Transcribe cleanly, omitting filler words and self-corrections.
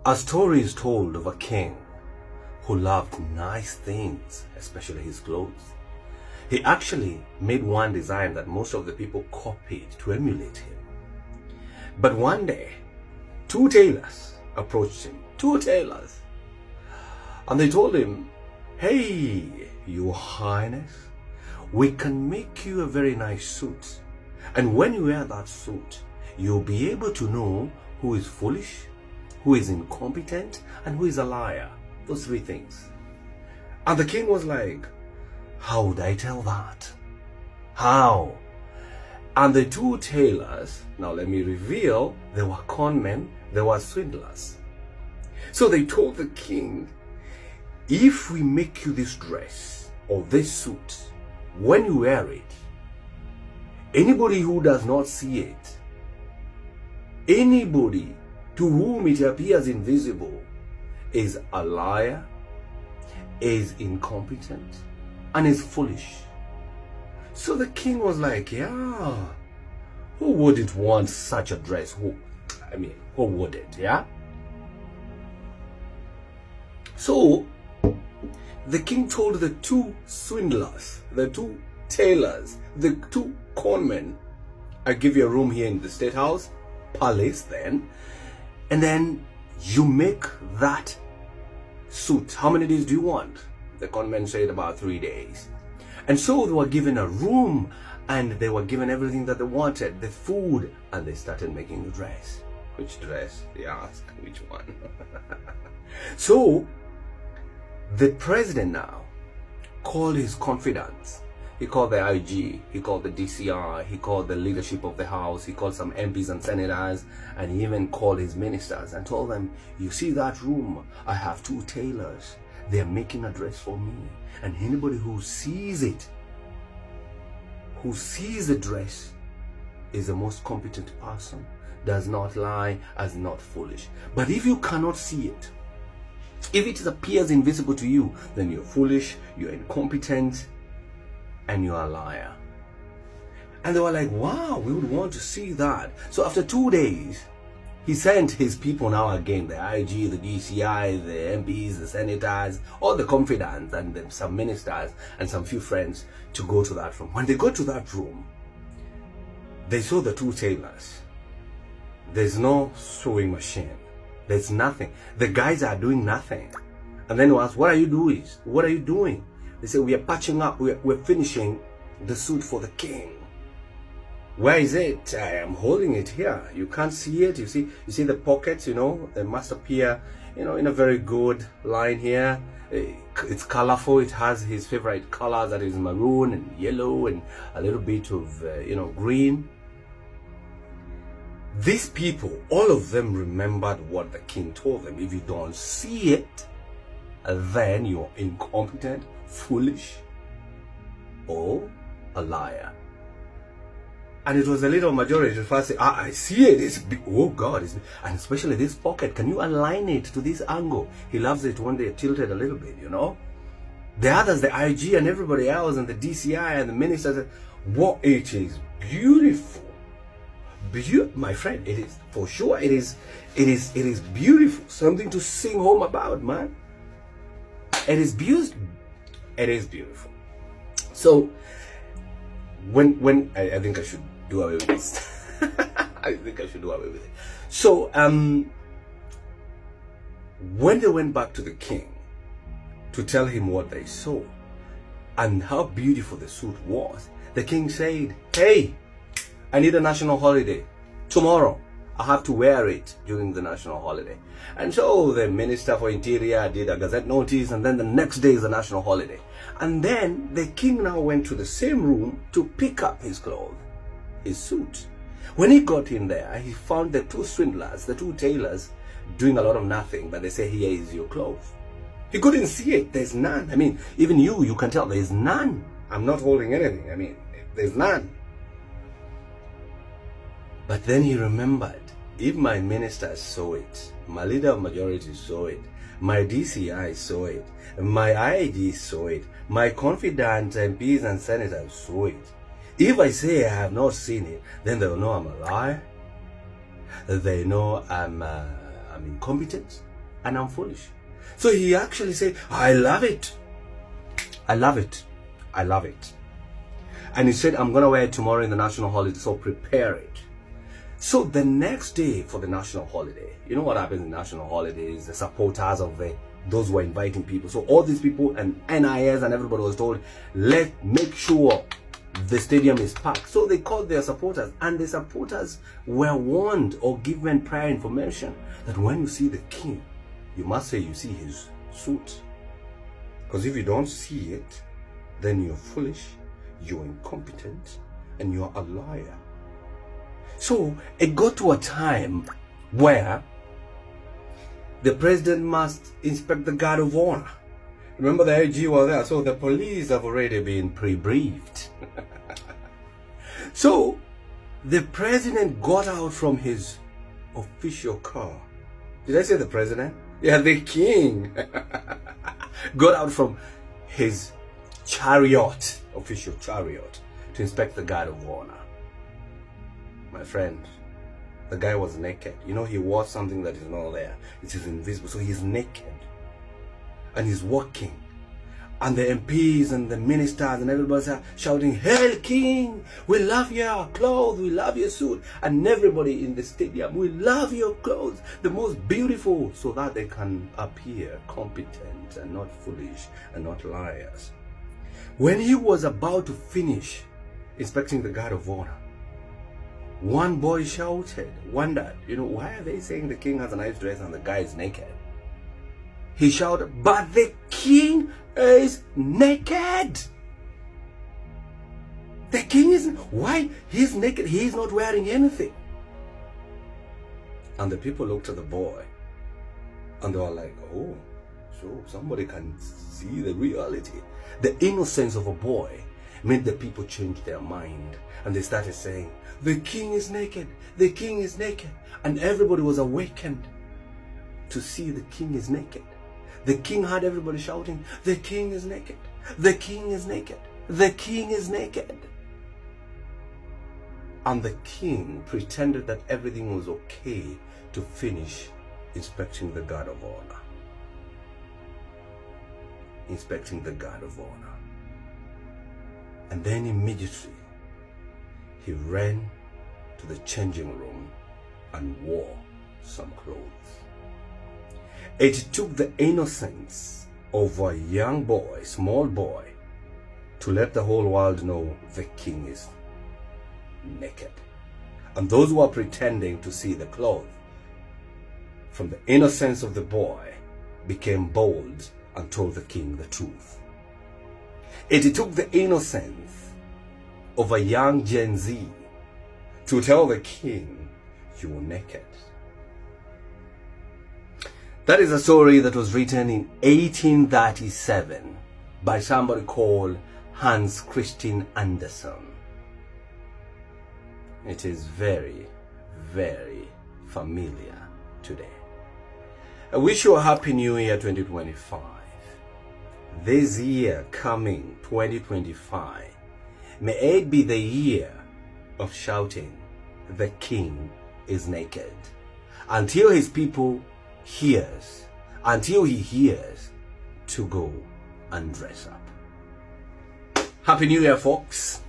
A story is told of a king who loved nice things, especially his clothes. He actually made one design that most of the people copied to emulate him. But one day, two tailors approached him, and they told him, "Hey, Your Highness, we can make you a very nice suit. And when you wear that suit, you'll be able to know who is foolish, who is incompetent, and who is a liar." Those three things. And the king was like, "How would I tell that? How?" And the two tailors, now let me reveal, they were conmen, they were swindlers. So they told the king, "If we make you this dress or this suit, when you wear it, anybody who does not see it, anybody to whom it appears invisible, is a liar, is incompetent, and is foolish." So the king was like, "Yeah, who wouldn't want such a dress? Who wouldn't, yeah?" So the king told the two swindlers, the two tailors, the two conmen, "I give you a room here in the state house, palace then, and then you make that suit. How many days do you want?" The conmen said about 3 days. And so they were given a room, and they were given everything that they wanted, the food, and they started making the dress. Which dress? They asked. Which one? So the president now called his confidants. He called the IG, he called the DCI, he called the leadership of the house, he called some MPs and senators, and he even called his ministers and told them, "You see that room? I have two tailors. They are making a dress for me. And anybody who sees it, who sees the dress, is the most competent person, does not lie, is not foolish. But if you cannot see it, if it appears invisible to you, then you're foolish, you're incompetent, and you're a liar." And they were like, "Wow, we would want to see that." So after 2 days, he sent his people now again, the IG, the DCI, the MPs, the senators, all the confidants, and then some ministers and some few friends to go to that room. When they got to that room, they saw the two tailors. There's no sewing machine. There's nothing. The guys are doing nothing. And then they asked, "What are you doing? What are you doing?" They said, "We are patching up. We're finishing the suit for the king." "Where is it?" "I am holding it here. You can't see it. You see the pockets, they must appear, in a very good line here. It's colorful. It has his favorite colors, that is maroon and yellow and a little bit of, green." These people, all of them remembered what the king told them. If you don't see it, then you're incompetent, foolish, or a liar. And it was a little majority to first say, "I see it. It's big. Oh God, and especially this pocket. Can you align it to this angle?" He loves it when they tilted a little bit, The others, the IG and everybody else, and the DCI and the ministers, "What? It is beautiful. My friend, it is for sure. It is beautiful. Something to sing home about, man. It is beautiful. It is beautiful." So when I think I should do away with this. I think I should do away with it. So when they went back to the king to tell him what they saw and how beautiful the suit was, the king said, "Hey, I need a national holiday tomorrow. I have to wear it during the national holiday." And so the Minister for Interior did a gazette notice, and then the next day is a national holiday. And then the king now went to the same room to pick up his clothes, his suit. When he got in there, he found the two swindlers, the two tailors, doing a lot of nothing, but they say, "Here is your clothes." He couldn't see it. There's none. Even you can tell there's none. I'm not holding anything. There's none. But then he remembered, if my ministers saw it, my leader of majority saw it, my DCI saw it, my IG saw it, my confidant MPs and senators saw it. If I say I have not seen it, then they'll know I'm a liar. They know I'm incompetent. and I'm foolish. So he actually said, I love it. I love it. I love it. And he said, I'm going to wear it tomorrow in the national holiday, so prepare it. So the next day for the national holiday, you know what happens in national holidays? The supporters of those who are inviting people. So all these people and NIS and everybody was told, make sure the stadium is packed. So they called their supporters, and the supporters were warned or given prior information that when you see the king, you must say you see his suit. Because if you don't see it, then you're foolish, you're incompetent, and you're a liar. So it got to a time where the president must inspect the guard of honor. Remember, the AG was there, so the police have already been pre-briefed. So the president got out from his official car. Did I say the president? Yeah, the king got out from his chariot, official chariot, to inspect the guard of honor. My friend, the guy was naked. You know, he wore something that is not there. It is invisible. So he's naked. And he's walking. And the MPs and the ministers and everybody's shouting, "Hail King! We love your clothes. We love your suit." And everybody in the stadium, "We love your clothes. The most beautiful," so that they can appear competent and not foolish and not liars. When he was about to finish inspecting the guard of honor, one boy shouted, wondered, why are they saying the king has a nice dress and the guy is naked? He shouted, "But the king is naked." The king is, why? He's naked. He's not wearing anything. And the people looked at the boy and they were like, oh, so somebody can see the reality. The innocence of a boy made the people change their mind, and they started saying, "The king is naked. The king is naked." And everybody was awakened to see the king is naked. The king had everybody shouting, "The king is naked. The king is naked. The king is naked." And the king pretended that everything was okay to finish inspecting the guard of honor. Inspecting the guard of honor. And then immediately, he ran to the changing room and wore some clothes. It took the innocence of a young boy, small boy, to let the whole world know the king is naked. And those who are pretending to see the clothes, from the innocence of the boy, became bold and told the king the truth. It took the innocence of a young Gen Z to tell the king, "You're naked." That is a story that was written in 1837 by somebody called Hans Christian Andersen. It is very, very familiar today. I wish you a happy new year 2025. This year coming, 2025, may it be the year of shouting, "The king is naked," until his people hears, until he hears to go and dress up. Happy New Year, folks.